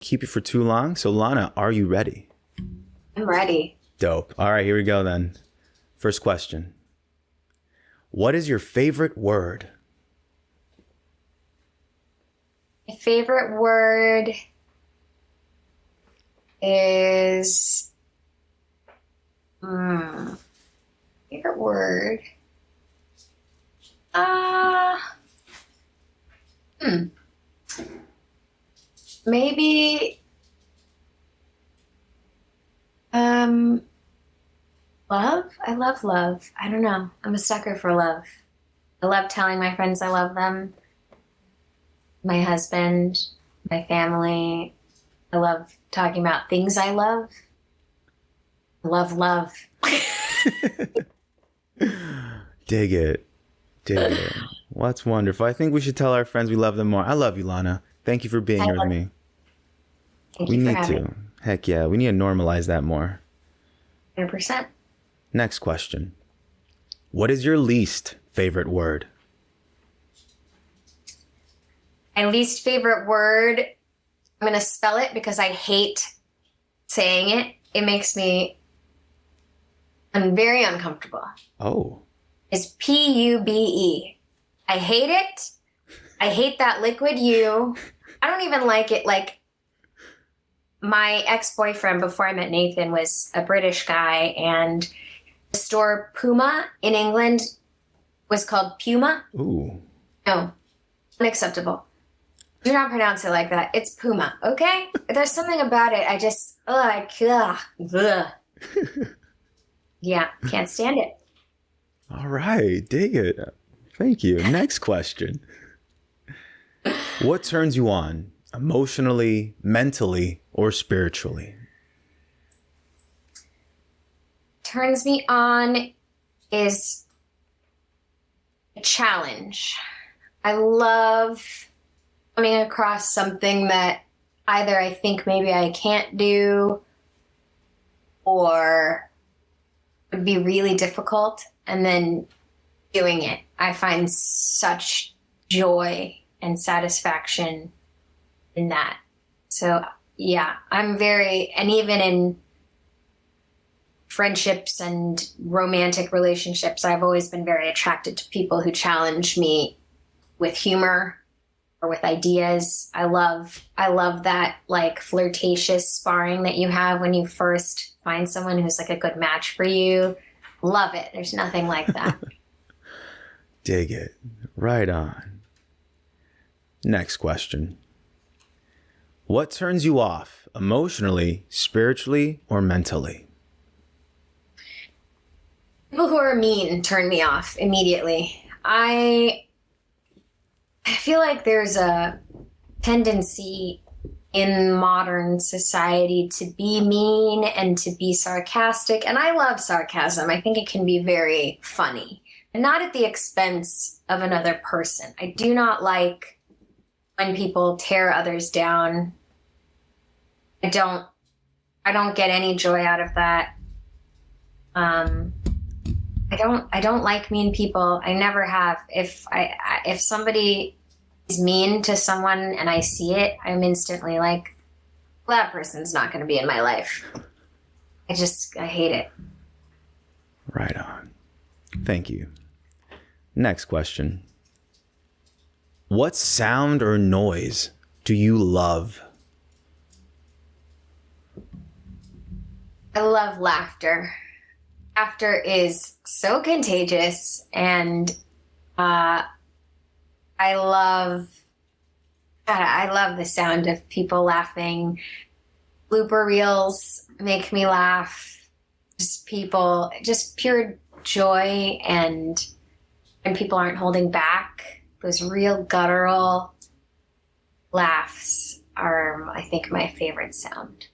keep you for too long. So Lana, are you ready? I'm ready. Dope. All right, here we go then. First question. What is your favorite word? My favorite word is favorite word. Maybe love. I love love. I don't know. I'm a sucker for love. I love telling my friends I love them. My husband, my family. I love talking about things I love. I love love. Dig it. Dig it. Well, that's wonderful. I think we should tell our friends we love them more. I love you, Lana. Thank you for being here with me. Thank We you for need having me. to. Heck yeah. We need to normalize that more. 100%. Next question. What is your least favorite word? My least favorite word, I'm going to spell it because I hate saying it. It makes me very uncomfortable. Oh. Is Pube. I hate it. I hate that liquid U. I don't even like it. Like, my ex-boyfriend before I met Nathan was a British guy, and the store Puma in England was called Puma. Ooh. No, unacceptable. Do not pronounce it like that. It's Puma, okay? There's something about it. I just, yeah, can't stand it. All right. Dig it. Thank you. Next question. What turns you on emotionally, mentally, or spiritually? Turns me on is a challenge. I love coming across something that either I think maybe I can't do or would be really difficult, and then doing it. I find such joy and satisfaction in that. So yeah, I'm very, and even in friendships and romantic relationships, I've always been very attracted to people who challenge me with humor or with ideas. I love that like flirtatious sparring that you have when you first find someone who's like a good match for you. Love it. There's nothing like that. Dig it. Right on. Next question. What turns you off emotionally, spiritually, or mentally? People who are mean turn me off immediately. I feel like there's a tendency in modern society to be mean and to be sarcastic. And I love sarcasm. I think it can be very funny, and not at the expense of another person. I do not like when people tear others down. I don't get any joy out of that. I don't like mean people. I never have. If somebody is mean to someone and I see it, I'm instantly like, well, that person's not going to be in my life. I hate it. Right on. Thank you. Next question. What sound or noise do you love? I love laughter. Laughter is so contagious, and I love the sound of people laughing. Blooper reels make me laugh. Just pure joy, and when people aren't holding back, those real guttural laughs are, I think, my favorite sound.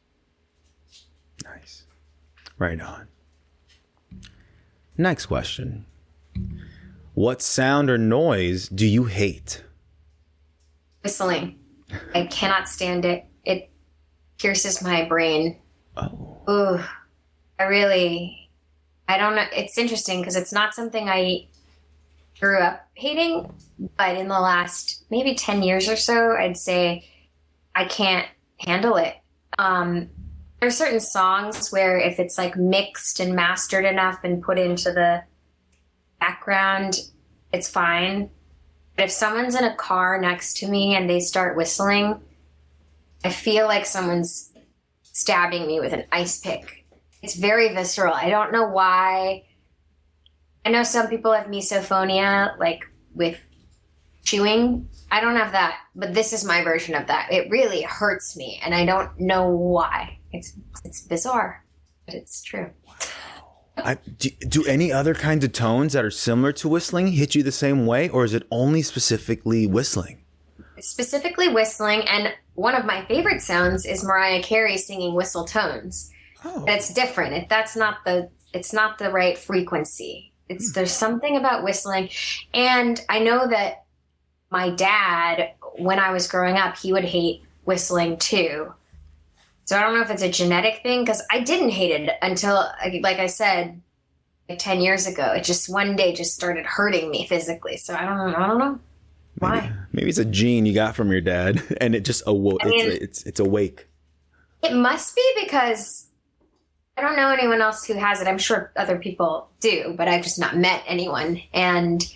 Nice. Right on. Next question. What sound or noise do you hate? Whistling. I cannot stand it. It pierces my brain. Oh. Ooh. I don't know. It's interesting because it's not something I grew up hating, but in the last maybe 10 years or so, I'd say I can't handle it. There's certain songs where if it's like mixed and mastered enough and put into the background, it's fine. But if someone's in a car next to me and they start whistling, I feel like someone's stabbing me with an ice pick. It's very visceral. I don't know why. I know some people have misophonia, like with chewing. I don't have that, but this is my version of that. It really hurts me, and I don't know why. It's bizarre, but it's true. Do any other kinds of tones that are similar to whistling hit you the same way, or is it only specifically whistling? It's specifically whistling, and one of my favorite sounds is Mariah Carey singing whistle tones. Oh. But it's different. It's not the right frequency. There's something about whistling, and I know that my dad, when I was growing up, he would hate whistling too. So I don't know if it's a genetic thing, because I didn't hate it until, like I said, like 10 years ago. It just one day just started hurting me physically. So I don't know why. Maybe it's a gene you got from your dad, and it just awoke. It's awake. It must be, because I don't know anyone else who has it. I'm sure other people do, but I've just not met anyone. And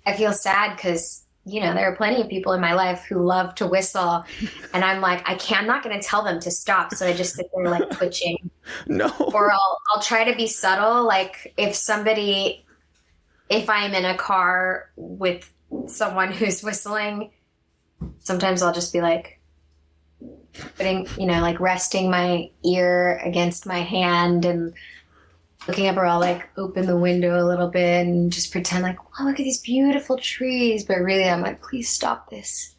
I feel sad because, there are plenty of people in my life who love to whistle. And I'm like, I'm not going to tell them to stop. So I just sit there like twitching. No. Or I'll try to be subtle. Like if I'm in a car with someone who's whistling, sometimes I'll just be like putting, like resting my ear against my hand and looking up, or I'll like open the window a little bit and just pretend like, wow, look at these beautiful trees. But really I'm like, please stop this.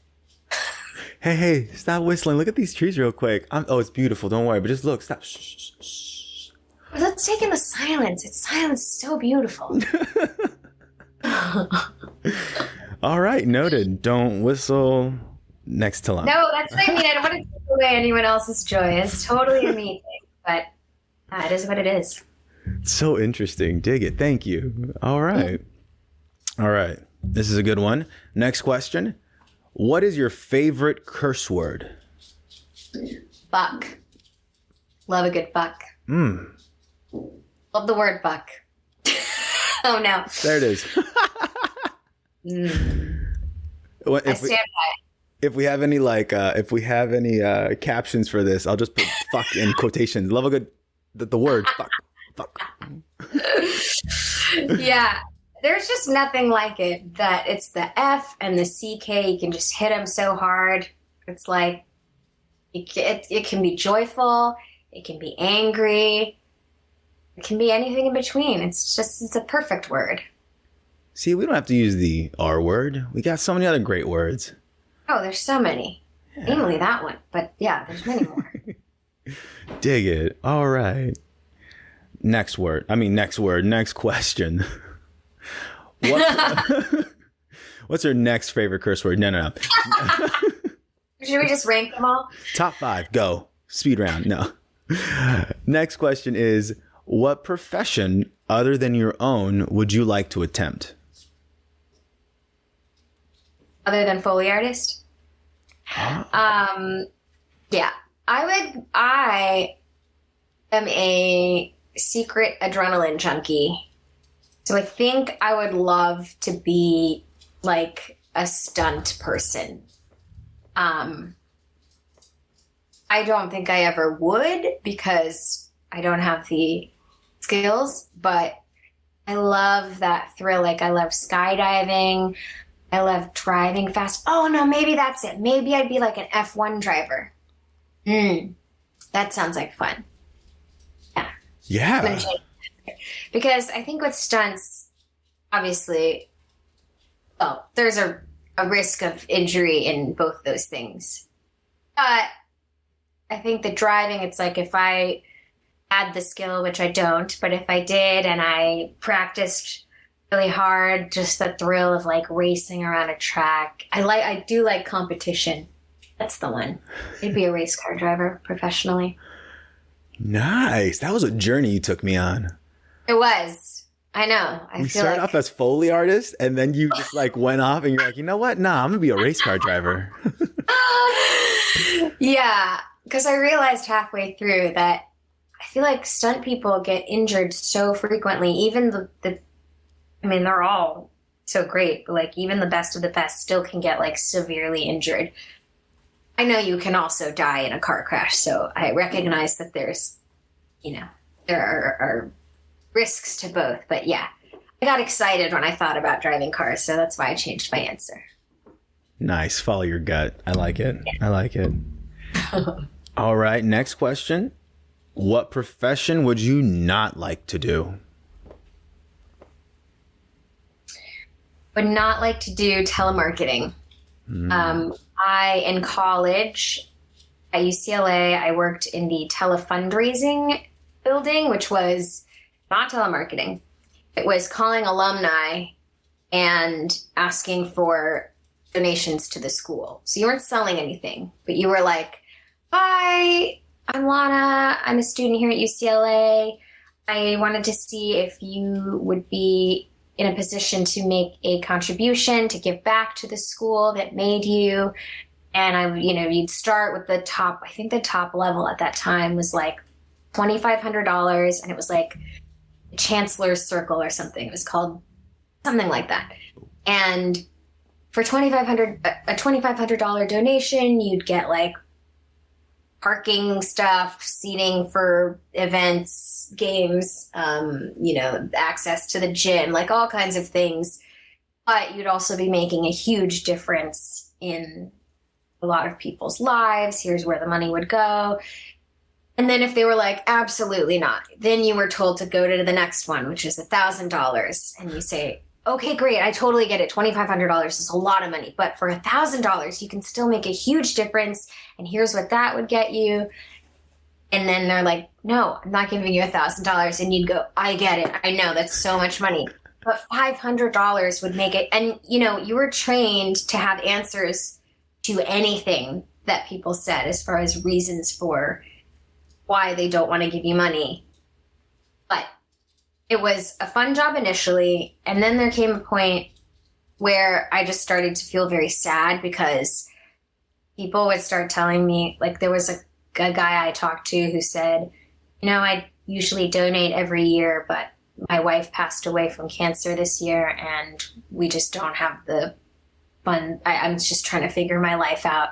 Hey, stop whistling. Look at these trees real quick. It's beautiful. Don't worry, but just look. Stop. Shh, shh, shh. Let's take in the silence. Silence is so beautiful. All right, noted. Don't whistle next to Lana. No, that's what I mean. I don't want to take away anyone else's joy. It's totally a me thing, but it is what it is. So interesting. Dig it. Thank you. All right. All right. This is a good one. Next question. What is your favorite curse word? Fuck. Love a good fuck. Love the word fuck. Oh no. There it is. I stand by it. If we have any captions for this, I'll just put fuck in quotations. Love a good the word fuck. Fuck. Yeah. There's just nothing like it. That it's the F and the CK. You can just hit them so hard. It's like it can be joyful. It can be angry. It can be anything in between. It's a perfect word. See, we don't have to use the R word. We got so many other great words. Oh, there's so many. Yeah. Namely that one. But yeah, there's many more. Dig it. All right. Next question. What's your next favorite curse word? No. Should we just rank them all? Top 5, go. Speed round. No. Next question is, what profession other than your own would you like to attempt? Other than Foley artist? Yeah. I am a secret adrenaline junkie. So I think I would love to be like a stunt person. I don't think I ever would, because I don't have the skills, but I love that thrill. Like I love skydiving. I love driving fast. Oh no, maybe that's it. Maybe I'd be like an F1 driver. That sounds like fun. Yeah. Because I think with stunts, obviously, there's a risk of injury in both those things. But I think the driving, it's like if I had the skill, which I don't, but if I did and I practiced really hard, just the thrill of like racing around a track. I do like competition. That's the one. I'd be a race car driver professionally. Nice. That was a journey you took me on. It was. I know. You started off as Foley artist, and then you just like went off and you're like, you know what? Nah, I'm going to be a race car driver. Yeah, because I realized halfway through that I feel like stunt people get injured so frequently. Even I mean, they're all so great, but like even the best of the best still can get like severely injured. I know you can also die in a car crash, so I recognize that there's, there are risks to both. But yeah, I got excited when I thought about driving cars, so that's why I changed my answer. Nice. Follow your gut. I like it. I like it. All right. Next question. What profession would you not like to do? Would not like to do telemarketing. In college at UCLA, I worked in the telefundraising building, which was not telemarketing. It was calling alumni and asking for donations to the school. So you weren't selling anything, but you were like, hi, I'm Lana. I'm a student here at UCLA. I wanted to see if you would be in a position to make a contribution to give back to the school that made you. And you'd start with the top, I think the top level at that time was like $2,500. And it was like Chancellor's Circle or something. It was called something like that. And for a $2,500 donation, you'd get like parking stuff, seating for events, games, access to the gym, like all kinds of things. But you'd also be making a huge difference in a lot of people's lives. Here's where the money would go. And then if they were like, absolutely not, then you were told to go to the next one, which is $1,000. And you say, okay, great. I totally get it. $2,500 is a lot of money, but for $1,000, you can still make a huge difference. And here's what that would get you. And then they're like, no, I'm not giving you $1,000. And you'd go, I get it. I know that's so much money, but $500 would make it. And, you were trained to have answers to anything that people said as far as reasons for why they don't want to give you money. But it was a fun job initially. And then there came a point where I just started to feel very sad because people would start telling me, like there was a guy I talked to who said, I usually donate every year, but my wife passed away from cancer this year and we just don't have the fun. I'm just trying to figure my life out.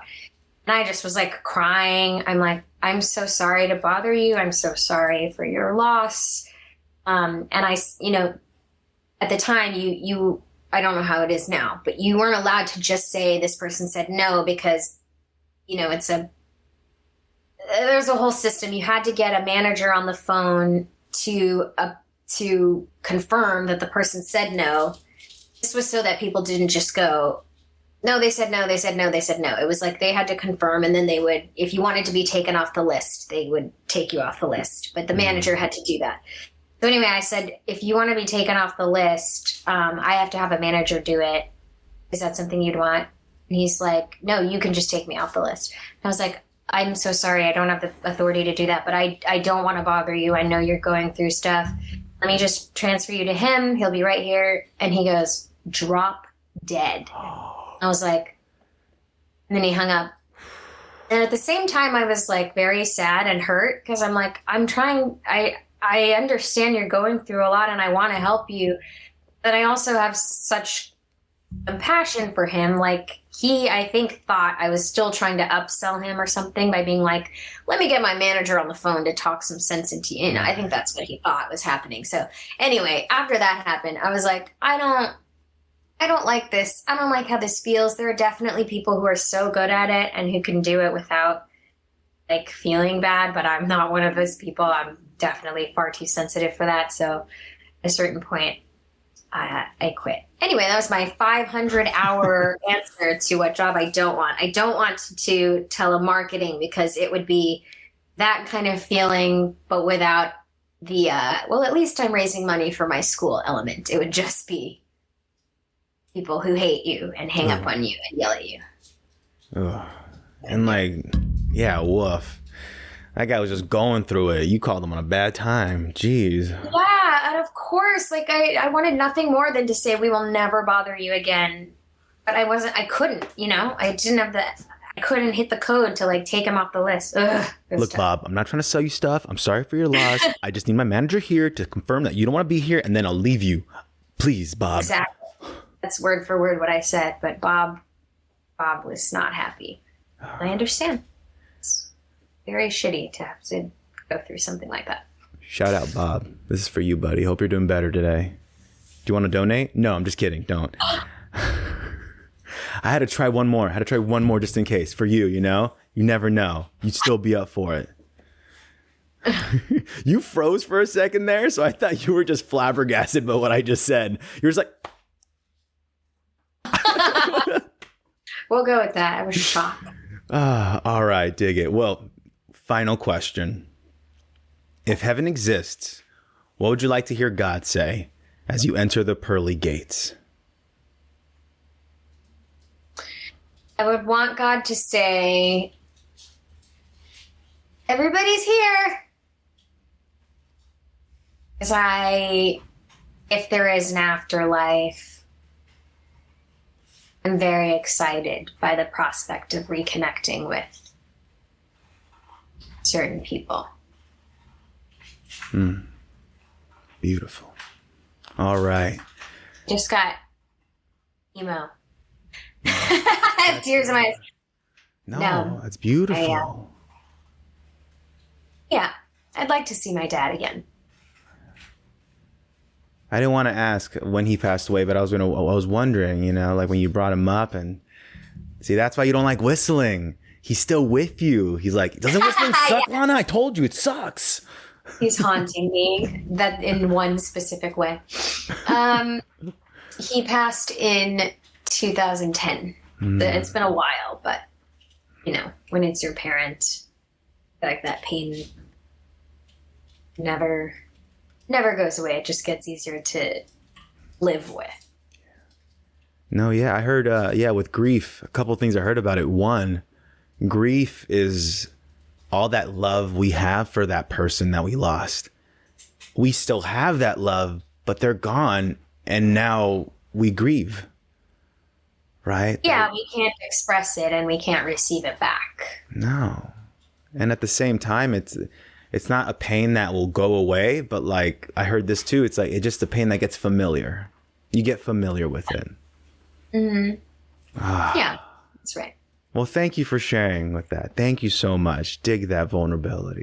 And I just was like crying. I'm like, I'm so sorry to bother you. I'm so sorry for your loss. And I, at the time you, I don't know how it is now, but you weren't allowed to just say this person said no, because, there's a whole system. You had to get a manager on the phone to confirm that the person said no. This was so that people didn't just go, no, they said no, they said no, they said no. It was like they had to confirm, and then they would, if you wanted to be taken off the list, they would take you off the list. But the manager had to do that. So anyway, I said, if you want to be taken off the list, I have to have a manager do it. Is that something you'd want? And he's like, no, you can just take me off the list. And I was like, I'm so sorry. I don't have the authority to do that, but I don't want to bother you. I know you're going through stuff. Let me just transfer you to him. He'll be right here. And he goes, drop dead. I was like, and then he hung up. And at the same time, I was like very sad and hurt because I'm like, I understand you're going through a lot and I want to help you. But I also have such compassion for him. Like he, I think, thought I was still trying to upsell him or something by being like, let me get my manager on the phone to talk some sense into you. I think that's what he thought was happening. So anyway, after that happened, I was like, I don't like this. I don't like how this feels. There are definitely people who are so good at it and who can do it without like feeling bad, but I'm not one of those people. I'm definitely far too sensitive for that. So at a certain point, I quit. Anyway, that was my 500-hour answer to what job I don't want. I don't want to do telemarketing because it would be that kind of feeling, but without the, well, at least I'm raising money for my school element. It would just be people who hate you and hang up on you and yell at you. Ugh. And like, yeah, woof. That guy was just going through it. You called him on a bad time. Jeez. Yeah, and of course, like I wanted nothing more than to say we will never bother you again. But I couldn't, I didn't have I couldn't hit the code to like take him off the list. Ugh, Look, tough. Bob, I'm not trying to sell you stuff. I'm sorry for your loss. I just need my manager here to confirm that you don't want to be here, and then I'll leave you. Please, Bob. Exactly. That's word for word what I said, but Bob was not happy. I understand. It's very shitty to have to go through something like that. Shout out, Bob. This is for you, buddy. Hope you're doing better today. Do you want to donate? No, I'm just kidding. Don't. I had to try one more. Just in case for you, you know? You never know. You'd still be up for it. You froze for a second there, so I thought you were just flabbergasted by what I just said. You were just like... We'll go with that. I was shocked. All right, dig it. Well, final question. If heaven exists, what would you like to hear God say as you enter the pearly gates? I would want God to say, everybody's here. Because if there is an afterlife, I'm very excited by the prospect of reconnecting with certain people. Beautiful. All right. Just got emo. I have tears in my eyes. No, that's beautiful. Yeah, I'd like to see my dad again. I didn't want to ask when he passed away, but I was wondering, you know, like when you brought him up, and see, that's why you don't like whistling. He's still with you. He's like, doesn't whistling suck, Yeah. Lana? I told you it sucks. He's haunting me that in one specific way. He passed in 2010. It's been a while, but you know, when it's your parent, like that pain never goes away. It just gets easier to live with. No, yeah, I heard, with grief, a couple things I heard about it. One, grief is all that love we have for that person that we lost. We still have that love, but they're gone, and now we grieve. Right? Yeah, we can't express it and we can't receive it back. No. And at the same time, it's not a pain that will go away, but like I heard this too, it's like it's just a pain that gets familiar. You get familiar with it. Yeah, that's right. Well, thank you for sharing with that. Thank you so much. Dig that vulnerability.